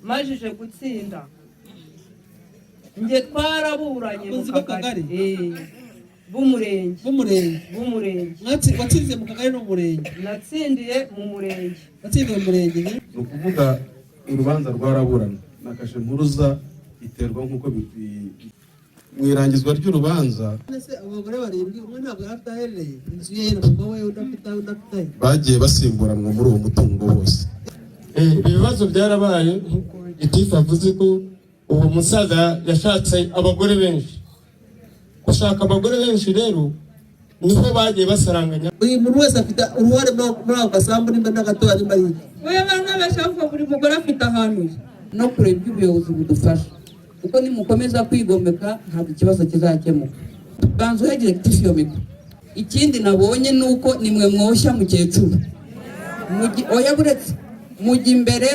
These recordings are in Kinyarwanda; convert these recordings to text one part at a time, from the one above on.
majije gutsinda nge twaraburanye mu kagari b'umurenge watsinze mu kagari no mu murenge natsindiye mu murenge ni ukuvuga urubanza rwaraburana na kashe mpuruza iterwa nk'uko mu irangizwa ry'urubanza abagore barindwi umwe ntabwo afite inzu ye na mama we udafite bagiye basimburanwa muri uwo mutungo wose. Ibibazo byarabaye nk'uko Gitifu avuze ko uwo musaza yashatse abagore benshi. Gushaka abagore benshi rero niho bagiye basaranganya. Buri muntu wese afite uruhare muri ako gasambu nimba n'agatoya nimba ari iki. Wewe n'abashaka buri mugore afite ahantu no kureba iby'ubuyobozi budufasha kuko nimukomeza kwigomeka ntabwo ikibazo kizakemuka. Banzo yagize Gitifu yo mikoro. Ikindi nabonye nuko nimwe mwoshya mukecuru oya buretse mujya imbere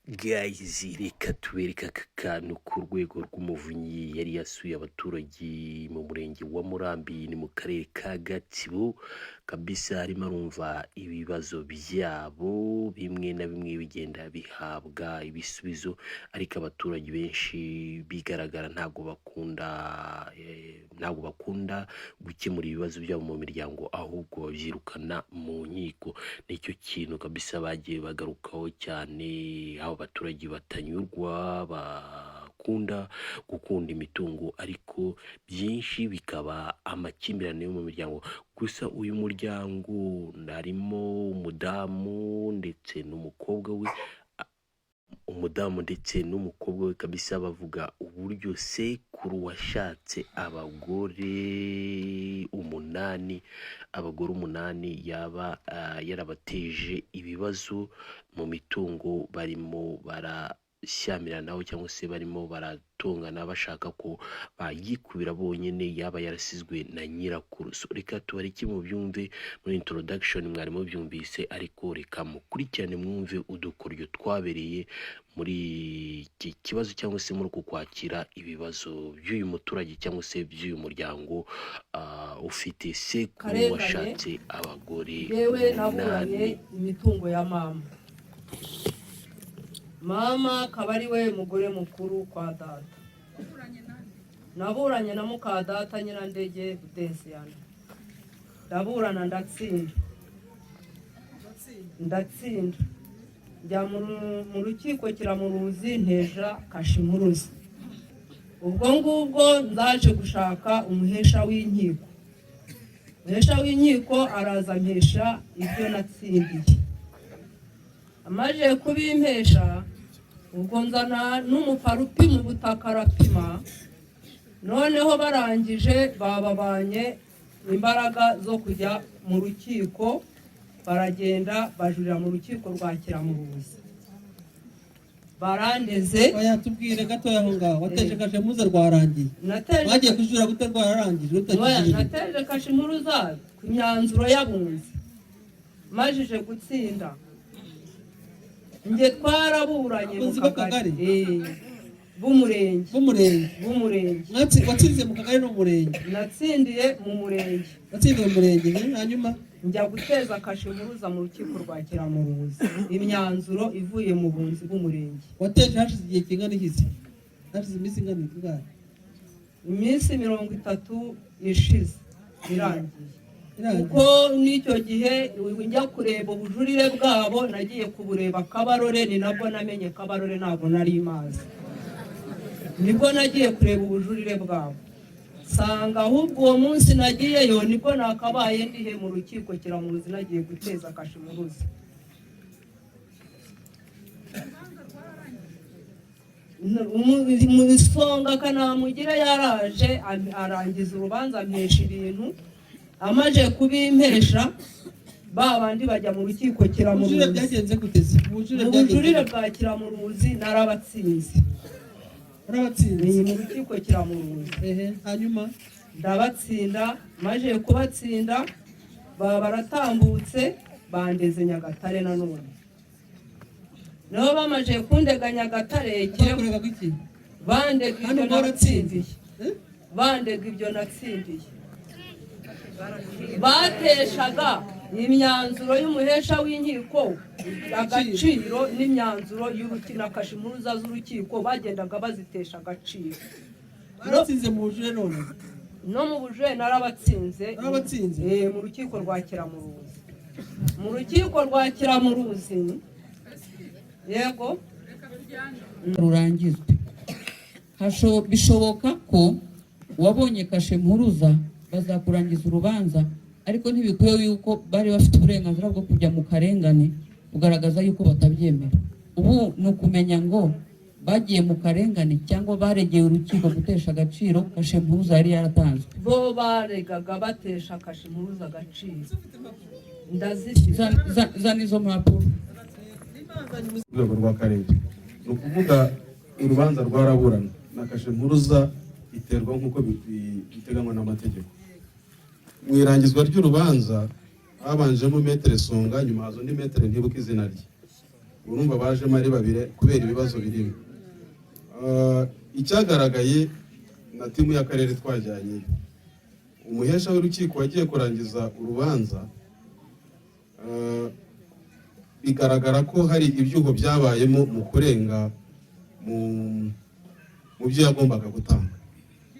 guys, reka tubereka aka kantu ku rwego rw'umuvunyi yari yasuye abaturage mu murenge wa Murambi ni mu karere ka Gatsibo kabisa, arimo arumva ibibazo byabo bimwe na bimwe bigenda bihabwa ibisubizo, ariko abaturage benshi bigaragara ntabwo bakunda gukemura ibibazo byabo mu miryango, ahubwo babyirukana mu nkiko. Nicyo kintu kabisa bagiye bagarukaho cyane, aho abaturage batanyurwa gukunda imitungo, ariko byinshi bikaba amakimbirane yo mu miryango. Gusa uyu muryango harimo umudamu ndetse n'umukobwa we kabisa, bavuga uburyo sekuru washatse abagore umunani yaba yarabateje ibibazo mu mitungo barimo barashyamiranaho cyangwa se barimo baratongana bashaka ko bayikubira bonyine, yaba yarasizwe na nyirakuru. So reka tubareke mu byumve muri introduction, mwarimo byumvise, ariko reka mukurikirane mwumve udukoryo twabereye muri iki kibazo cyangwa se muri uku kwakira ibibazo by'uyu muturage cyangwa se by'uyu muryango ufite sekuru washatse abagore. yewe naburanye imitungo ya mama akaba ari we mugore mukuru kwa data, naburanye na muka data Nyirandege Budensiyana, ndaburana ndatsinda njya mu rukiko Kiramuruzi nteja Kashe Mpuruza. Ubwo ngubwo nzaje gushaka umuhesha w'inkiko araza mpesha ibyo natsindiye. Amaje kubimpesha ubwo nzana n'umuparupi mu butaka arapima, noneho barangije bababanye imbaraga zo kujya mu rukiko, baragenda bajurira mu rukiko rwa Kiramuruzi. Barandeze tubwire gatoya aho ngaho wateje Kashe Mpuruza rwarangiye, bagiye kujura gute rwararangije nateje Kashe Mpuruza ku myanzuro y'abunzi, majije gutsinda nge twaraburanye mu kagari b'umurenge watsinze mu kagari no mu murenge natsindiye mu murenge hanyuma njya guteza Kashe Mpuruza mu rukiko rwa Kiramuruzi, imyanzuro ivuye mu bunzi bw'umurenge. wateje hashize igihe kingana iki? Hashize iminsi ingana iki? Iminsi 30 ishize irangiye. Kuko n'icyo gihe njya kureba ubujurire bwabo nagiye kubureba Kabarore, ni nabwo namenye Kabarore ntabwo nari mazi, nibwo nagiye kureba ubujurire bwabo, sanga ahubwo uwo munsi nagiyeyo nibwo nakabaye ndihe mu rukiko Kiramuruzi nagiye guteza Kashe Mpuruza. Umusonga Kanamugira yaraje arangiza urubanza mpesha ibintu, amaje kubimpesha babandi bajya mu rukiko Kiramuruzi. Byagenze guteze ubujurire bwa Kiramuruzi narabatsinze mu rukiko Kiramuruzi. Hanyuma ndabatsinda, maje kubatsinda baratambutse bandeze Nyagatare nanone. Nabo bamaje kundega Nyagatare bandega ibyo natsindiye, bateshaga imyanzuro y'umuhesha w'inkiko agaciro n'imyanzuro y'urukiko na kashimuruza z'urukiko bagendaga bazitesha agaciro. Baratsinze mu bujure none. No mu bujure narabatsinze. Narabatsinze. Mu rukiko rwa Kiramuruzi. Mu rukiko rwa Kiramuruzi. Yego. Rurangizwe. Bishoboka ko wabonye kashe mpuruza bazakurangiza urubanza, ariko ntibikwiye yuko bari bafite uburenganzira bwo kujya mu karengane kugaragaza yuko batabyemera. Ubu ni ukumenya ngo bagiye mu karengane cyangwa baregeye urukiko gutesha agaciro kashe mpuruza yari yaratanzwe. Bo baregaga batesha kashe mpuruza agaciro. Ndazifite. Zana izo mpapuro. Urwego rw'akarere ni ukuvuga urubanza rwaraburana na kashe mpuruza iterwa nk'uko biteganywa n'amategeko. Mu irangizwa ry'urubanza habanjemo metere Songa, nyuma haza undi metere ntibuka izina rye. Urumva bajemo ari babiri kubera ibibazo birimo. Icyagaragaye na timu y'akarere twajyanye, umuhesha w'urukiko wagiye kurangiza urubanza, bigaragara ko hari ibyuho byabayemo mu kurenga mu byo yagombaga gutanga,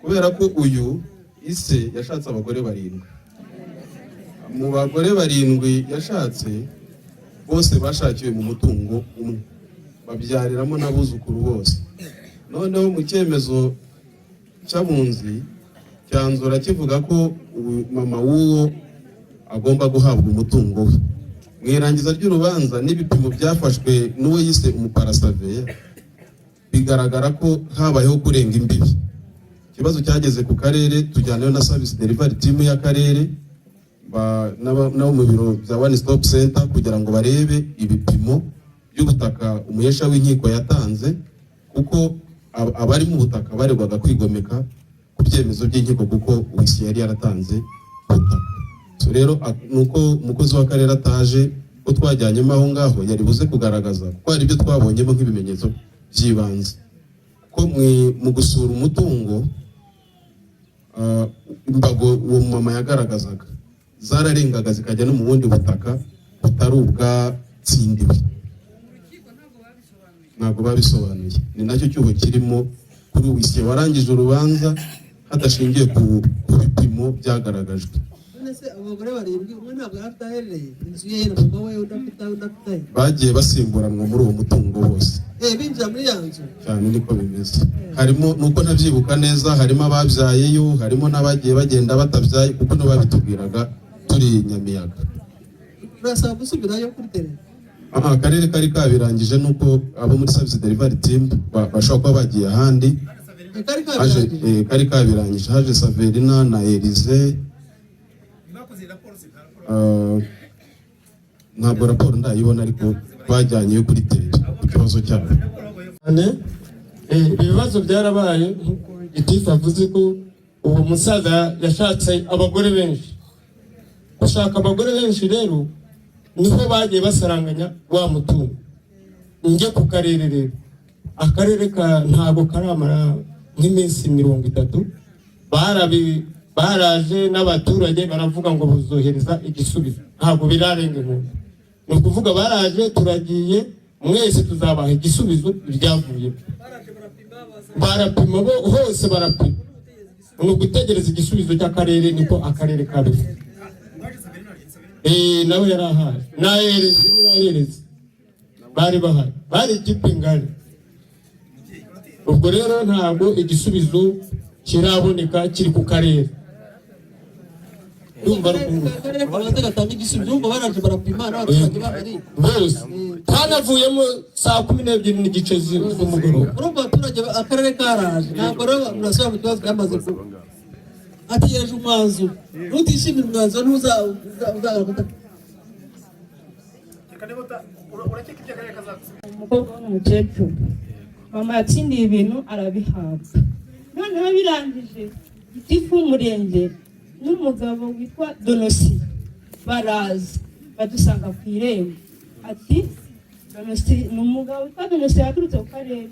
kubera ko uyu ise yashatse abagore 7. Mu bagore 7 yashatse bose bashakiwe mu mutungo umwe, babyariramo n'abuzukuru bose. Noneho mu cyemezo cy'abunzi cyanzura kivuga ko mama w'uwo agomba guhabwa umutungo we. Mu irangiza ry'urubanza n'ibipimo byafashwe n'uwo yise umuparasaveya, bigaragara ko habayeho kurenga imbibi. Ikibazo cyageze ku karere, tujyanayo na service delivery team y'akarere nabo mu biro bya One Stop Center kugira ngo barebe ibipimo by'ubutaka umuhesha w'inkiko yatanze, kuko abari mu butaka baregwaga kwigomeka ku byemezo by'inkiko kuko wisi yari yaratanze ubutaka. So rero nuko umukozi w'akarere ataje, ko twajyanyemo aho ngaho yari buze kugaragaza ko hari ibyo twabonyemo nk'ibimenyetso by'ibanze, ko mu gusura umutungo imbago uwo mama yagaragazaga zararengaga zikajya no mu bundi butaka butari ubwatsindiwe. Ntabwo babisobanuye. Ni nacyo cyuho kirimo kuri wisi warangije urubanza hadashingiye ku bipimo byagaragajwe. Abagore 7 umwe ntabwo afitahereye inzu ye n'umugabo we udafite. Bagiye basimburanwa muri uwo mutungo bose. Binjira muri yanzu. Cyane niko bimeze. Harimo nuko ntabyibuka neza, harimo ababyayeyo, harimo n'abagiye bagenda batabyaye kuko no babitubwiraga turi Nyamiyaga. Urasaba gusubirayo kuri tere. Akarere kari kabirangije nuko abo muri service delivery team bashobora kuba bagiye ahandi. Kari kabirangije haje Saverina na Elize. Ntabwo raporo ndayibona ariko bajyanyeyo kuri tere ku kibazo cyabo. Ibibazo byarabaye nkuko Gitifu avuze ko uwo musaza yashatse abagore benshi. Gushaka abagore benshi rero niho bagiye basaranganya wa mutungo. Njye ku karere rero, akarere ntabwo karamara nk'iminsi 30, baraje n'abaturage baravuga ngo buzohereza igisubizo. Ntabwo birarenga inkombe. Ni ukuvuga baraje, turagiye mwese tuzabaha igisubizo byavuye. Barapima bo hose barapima. Ni ugutegereza igisubizo cy'akarere, niko akarere kabivuze. Nawe yarahaje. Nahereze niba yereze. Bari bahari. Bari ikipe ngari. Ubwo rero ntabwo igisubizo kiraboneka kiri ku karere. Ndumva akarere kabanza gatanga igisubizo, ngo baraje barapima n'abaturage bahari bose. Hanavuyemo saa 12 n'igice z'umugoroba. Urumva abaturage akarere karaje, ntabwo rero murasaba mu kibazo cyamaze ko ategereje umwanzuro. Nutishimira umwanzuro ntuzagaruka. Umukobwa w'umukecuru mama yatsindiye ibintu arabihabwa, noneho birangije Gitifu w'umurenge n'umugabo witwa Donosi baraza badusanga ku irembo, ati Donosi ni umugabo witwa Donosi yaturutse ku karere.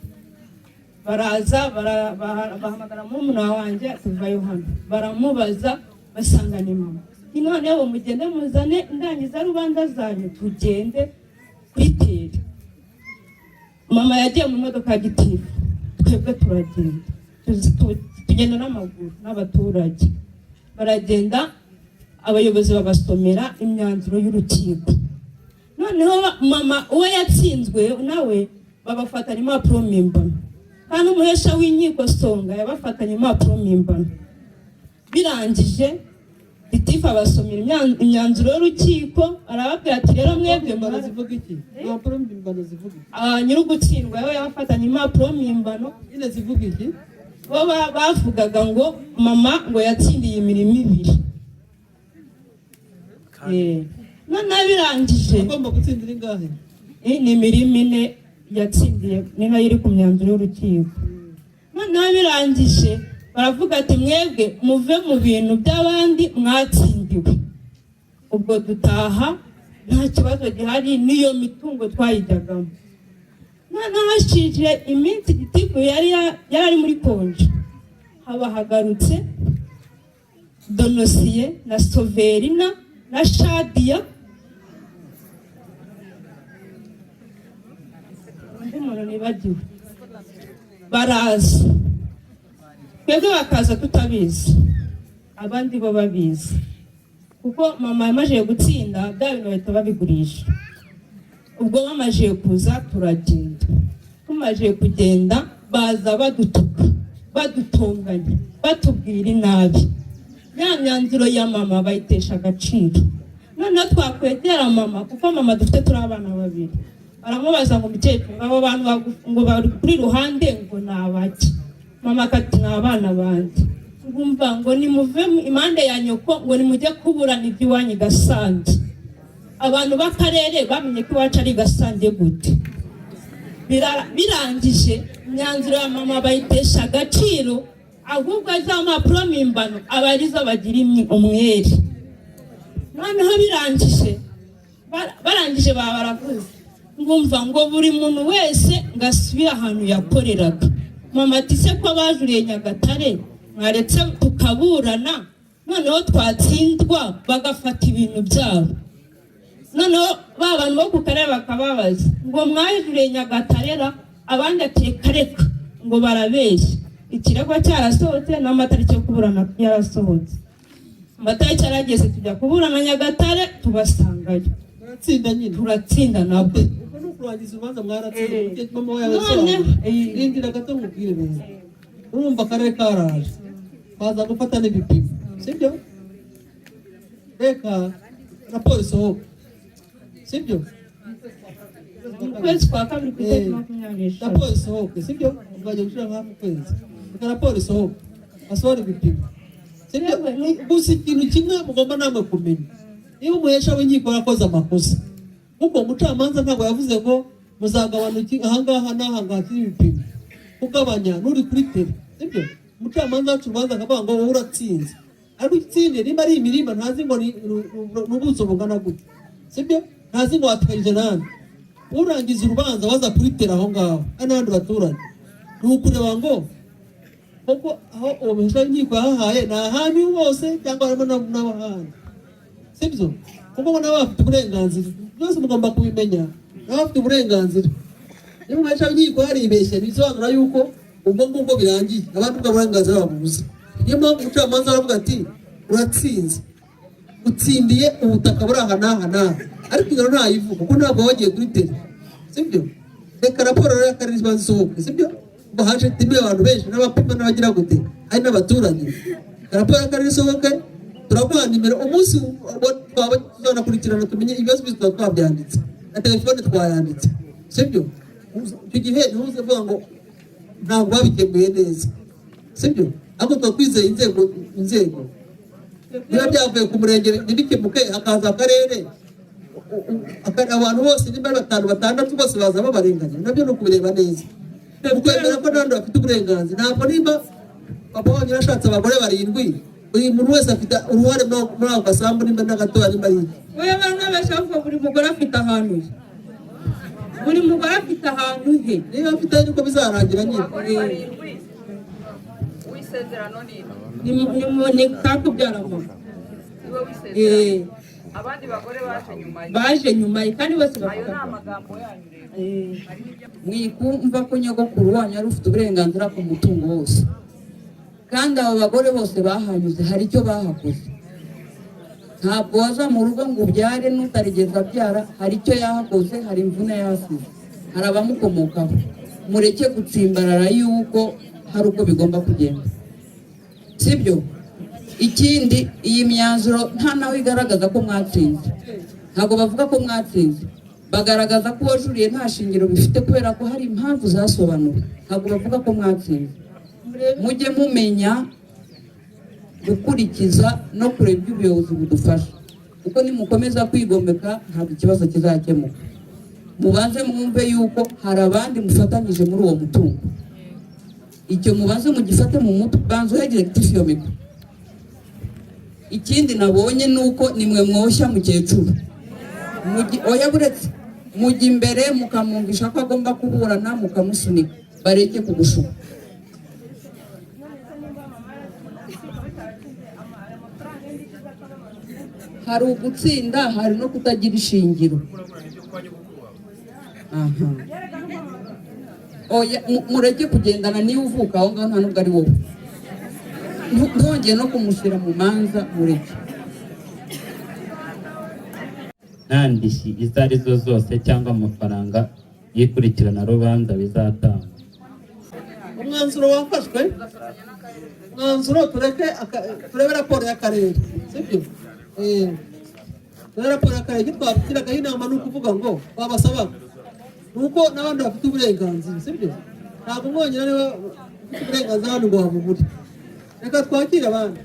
Baraza bahamagara murumuna wanjye tuvayo hano, baramubaza basanga ni mama. noneho mugende muzane indangiza rubanda zanyu tugende kuri tere. Mama yagiye mu modoka ya gitifu, twebwe turagenda tugenda n'amaguru n'abaturage baragenda, abayobozi babasomera imyanzuro y'urukiko. Noneho mama uwo yatsinzwe nawe babafatanya impapuro mpimbano, kandi umuhesha w'inkiko Songa yabafatanya impapuro mpimbano. Birangije gitifu abasomera imyanzuro y'urukiko, arababwira ati rero mwebwe zivuga iki? Impapuro mpimbano zivuga iki? Nyir'ugutsindwa we yabafatanya impapuro mpimbano. Nyine zivuga iki? Bo bavugaga ngo mama ngo yatsindiye imirimo 2. Noneho birangije agomba gutsindira ingahe? Ni imirimo 4 yatsindiye, niba iri ku myanzuro y'urukiko. Noneho birangije baravuga ati mwebwe muve mu bintu by'abandi mwatsindiwe. Ubwo dutaha nta kibazo gihari, niyo mitungo twayijyagamo. Noneho hashije iminsi gitifu yari ari muri konje, haba hagarutse Donosiye na Soverina na Shadia, umuntu nibagiwe, baraza. Twebwe bakaza tutabizi, abandi bo babizi, kuko mama yamaze gutsinda bya bintu bahita babigurisha. Ubwo bamaze kuza turagenda, tumaze kugenda baza badutuka, badutonganya, batubwira inabi. Ya myanzuro ya mama bayitesha agaciro. Noneho twakwegera mama, kuko mama dufite turi abana 2. Baramubaza ngo mukecuru, abo bantu ngo bari kuri ruhande ngo nabaki. Mama akati n'abana bandi. Ngumva ngo nimuve imande ya nyoko, ngo nimujye kuburana iby'iwanyu Gasange. Abantu b'akarere bamenye ko iwacu ari Gasange gute. Birangije imyanzuro ya mama bayitesha agaciro, ahubwo za mpapuro mpimbano abarizo bagira umwere. Noneho barangije baravuze, ngumva ngo buri muntu wese ngasubira ahantu yakoreraga. Mama ati se ko bajuriye Nyagatare mwaretse tukaburana, noneho twatsindwa bagafata ibintu byabo. Noneho babantu bo ku karere bakababaza ngo mwajuriye Nyagatare, abandi ati kareka ngo barabeshya. Ikirego cyarasohotse n'amatariki yo kuburana yarasohotse. Amatariki yarageze tujya kuburana Nyagatare, tubasangayo. Turatsinda nyine. Turatsinda nabwo. Uko no kurangiza ubanza mwaratsinda, mama wawe yasohoye. Indira gato mubwire neza. Urumva akarere karaje. Baza gufata n'ibipimo. Sibyo? Reka raporo isohoka. Sibyo? Ukwezi kwa kabiri kuri 2023. Raporo isohoke, sibyo? Ubwaje gushira nka kwezi. Raporo isohoka. Asohora ibipimo. Sibyo? Gusa ikintu kimwe mugomba namwe kumenya. Iyo umuhesha w'inkiko yakoze amakosa, kuko umucamanza ntabwo yavuze ngo muzagabanuka ahangaha n'ahangaha ibipimo, kugabanya n'uri kuri tere. Sibyo? Umucamanza wacu ubanza akavuga ngo wowe uratsinze, ariko utsinde nimba ari imirima ntazi ngo n'ubuso bungana gute. Sibyo? Ntazi ngo wateganyije nande. Urangiza urubanza waza kuri tere aho ngaho n'abandi baturage, n'ukureba ngo kuko aho uwo muhesha w'inkiko yahahaye ni ahantu hose cyangwa harimo n'abahandi. Sibyo? Kuko nabo bafite uburenganzira, byose mugomba kubimenya. Nabo bafite uburenganzira. Niba umuhesha w'inkiko yaribeshye, bisobanura yuko ubwo ngubwo birangiye, abandi bwa burenganzira babuze. Niyo mpamvu umucamanza aravuga ati uratsinze, utsindiye ubutaka buri aha n'aha n'aha, ariko ingano ntayivuga kuko ntabwo wagiye kuri tere. Sibyo? Reka raporo y'akarere isohoke. Sibyo? Ngo haje timiye abantu benshi n'abapima n'abagira gute, ari n'abaturage. Raporo y'akarere isohoke, turaguha nimero umunsi twaba tunakurikirana tumenye ibibazo bizwa twabyanditse na telefone twayanditse. Sibyo? Icyo gihe ntuze vuga ngo ntabwo babikemuye neza. Sibyo? Ariko twakwizeye inzego niba byavuye ku murenge ntibikemuke, hakaza akarere, abantu bose nimba ari 5-6 bose baza babarenganya, nabyo ni ukubireba neza. Ukwemera ko n'abandi bafite uburenganzira. Ntabwo nimba papa wanyu yarashatse abagore 7, buri muntu wese afite uruhare muri ako gasambu nimba n'agatoya nimba ari iki. Wewe bana bashaka buri mugore afite ahantu he. Buri mugore afite ahantu he. Niba afite niko bizarangira nyine. Wisezerano ni Ni kakubyara mama. abandi bagore baje nyuma ye kandi bose bavuga mwikumva ko nyogokuru wanyu ari ufite uburenganzira ku mutungo wose, kandi abo bagore bose bahanyuze hari icyo bahakoze. Ntabwo waza mu rugo ngo ubyare n'utarigeze abyara, hari icyo yahakoze, hari imvune yasize, hari abamukomokaho. Mureke gutsimbarara yuko hari uko bigomba kugenda, sibyo? Ikindi, iyi myanzuro nta nawe igaragaza ko mwatsinze. Ntabwo bavuga ko mwatsinze, bagaragaza ko uwajuriye nta shingiro bifite kubera ko hari impamvu zasobanuwe. Ntabwo bavuga ko mwatsinze. Mujye mumenya gukurikiza no kureba ibyo ubuyobozi budufasha, kuko nimukomeza kwigomeka ntabwo ikibazo kizakemuka. Mubanze mwumve yuko hari abandi mufatanyije muri uwo mutungo. Icyo mubanze mugifate mu mutwe, banze uhegere gitifu iyo mikoro. Ikindi nabonye nuko nimwe mwoshya mukecuru. Oya buretse mujya imbere mukamwumvisha ko agomba kuburana, mukamusunika, bareke kugushuka. Hari ugutsinda, hari no kutagira ishingiro. Aha. Oya, mureke kugendana niba uvuka aho ngaho nta nubwo ari wowe. Ntongeye no kumushyira mu manza, mureke. Nta ndishyi izo ari zo zose cyangwa amafaranga y'ikurikirana rubanza bizatanga. Umwanzuro wafashwe, umwanzuro turebe raporo y'akarere, sibyo? Turebe raporo y'akarere, icyo twabwiragaho inama ni ukuvuga ngo babasabaga nuko n'abandi bafite uburenganzira, sibyo? Ntabwo umwongera niba ufite uburenganzira hano ngo wabubure. Reka twakire abandi.